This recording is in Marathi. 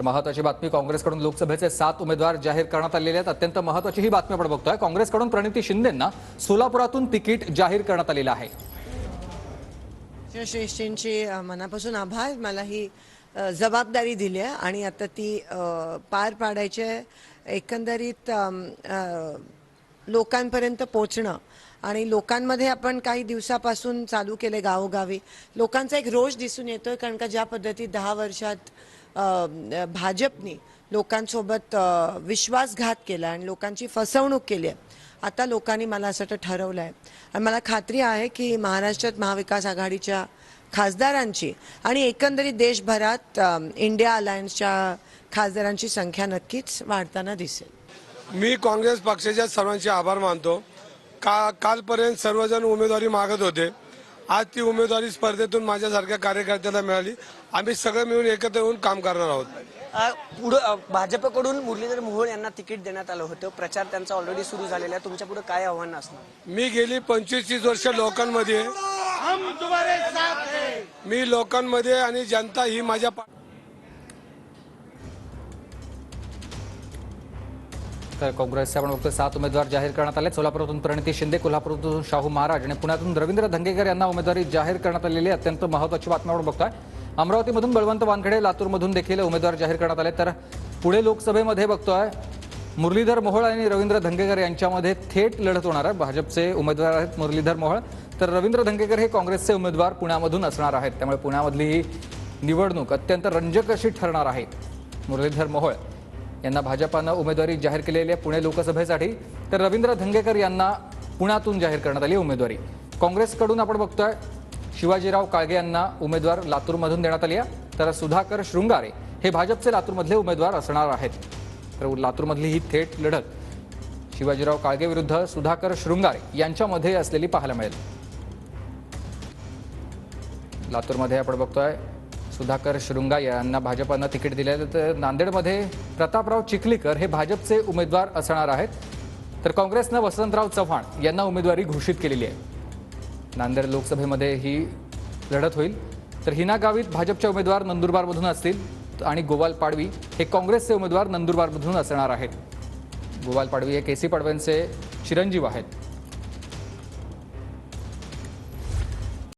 तर महत्त्वाची बातमी, काँग्रेसकडून लोकसभेचे 7 उमेदवार जाहीर करण्यात आलेले आहेत। अत्यंत महत्त्वाची ही बातमी आपण बघतोय। काँग्रेसकडून प्रणिती शिंदेंना सोलापुरातून तिकीट जाहीर करण्यात आलेलं आहे। श्रेष्ठींची मनापासून आभार। मला ही जबाबदारी दिली आहे आणि आता ती पार पाडायची आहे। एकंदरीत लोकांपर्यंत पोहोचणं आणि लोकांमध्ये आपण काही दिवसापासून चालू केले गावोगावी लोकांचा एक रोष दिसून येतोय, कारण का ज्या पद्धतीत 10 वर्षात भाजपने लोकांसोबत विश्वासघात केला आणि लोकांची फसवणूक केली आहे। आता लोकांनी मला असं ठरवलं आहे आणि मला खात्री आहे की महाराष्ट्रात महाविकास आघाडीच्या खासदारांची आणि एकंदरीत देशभरात इंडिया अलायन्सच्या खासदारांची संख्या नक्कीच वाढताना दिसेल। मी काँग्रेस पक्षाच्या सर्वांचे आभार मानतो। कालपर्यंत सर्वजण उमेदवारी मागत होते, आज ती उमेदवारी स्पर्धेतून माझ्यासारख्या कार्यकर्त्याला मिळाली। आम्ही सगळे मिळून एकत्र येऊन काम करणार आहोत। पुढे भाजपकडून मुरलीधर मोहोळ यांना तिकीट देण्यात आलं होतं, प्रचार त्यांचा ऑलरेडी सुरू झालेला आहे। तुमच्या पुढे काय आव्हान असणार? मी गेली 25-30 वर्ष लोकांमध्ये आणि जनता ही माझ्या तर काँग्रेसचे आपण बघतोय 7 उमेदवार जाहीर करण्यात आले। सोलापुरातून प्रणिती शिंदे, कोल्हापूरातून शाहू महाराज आणि पुण्यातून रवींद्र धंगेकर यांना उमेदवारी जाहीर करण्यात आलेली आहे। अत्यंत महत्त्वाची बातमी आपण बघतोय। अमरावतीमधून बळवंत वानखेडे, लातूरमधून देखील उमेदवार जाहीर करण्यात आले। तर पुणे लोकसभेमध्ये बघतोय मुरलीधर मोहोळ आणि रवींद्र धंगेकर यांच्यामध्ये थेट लढत होणार आहे। भाजपचे उमेदवार आहेत मुरलीधर मोहोळ, तर रवींद्र धंगेकर हे काँग्रेसचे उमेदवार पुण्यामधून असणार आहेत। त्यामुळे पुण्यामधली ही निवडणूक अत्यंत रंजक अशी ठरणार आहे। मुरलीधर मोहोळ यांना भाजपानं उमेदवारी जाहीर केलेली आहे पुणे लोकसभेसाठी, तर रवींद्र धंगेकर यांना पुण्यातून जाहीर करण्यात आली उमेदवारी। काँग्रेसकडून आपण बघतोय शिवाजीराव काळगे यांना उमेदवार लातूरमधून देण्यात आली आहे, तर सुधाकर शृंगारे हे भाजपचे लातूरमधले उमेदवार असणार आहेत। तर लातूरमधली ही थेट लढत शिवाजीराव काळगे विरुद्ध सुधाकर शृंगारे यांच्यामध्ये असलेली पाहायला मिळेल। लातूरमध्ये आपण बघतोय सुधाकर शृंगारे यांना भाजपानं तिकीट दिलेलं, तर नांदेडमध्ये प्रतापराव चिखलीकर हे भाजपचे उमेदवार असणार आहेत। तर काँग्रेसनं वसंतराव चव्हाण यांना उमेदवारी घोषित केलेली आहे। नांदेड लोकसभेमध्ये ही लढत होईल। तर हिना गावित भाजपचे उमेदवार नंदुरबारमधून असतील आणि गोवाल पाडवी हे काँग्रेसचे उमेदवार नंदुरबारमधून असणार आहेत। गोवाल पाडवी हे केसी पाडव्यांचे चिरंजीव आहेत।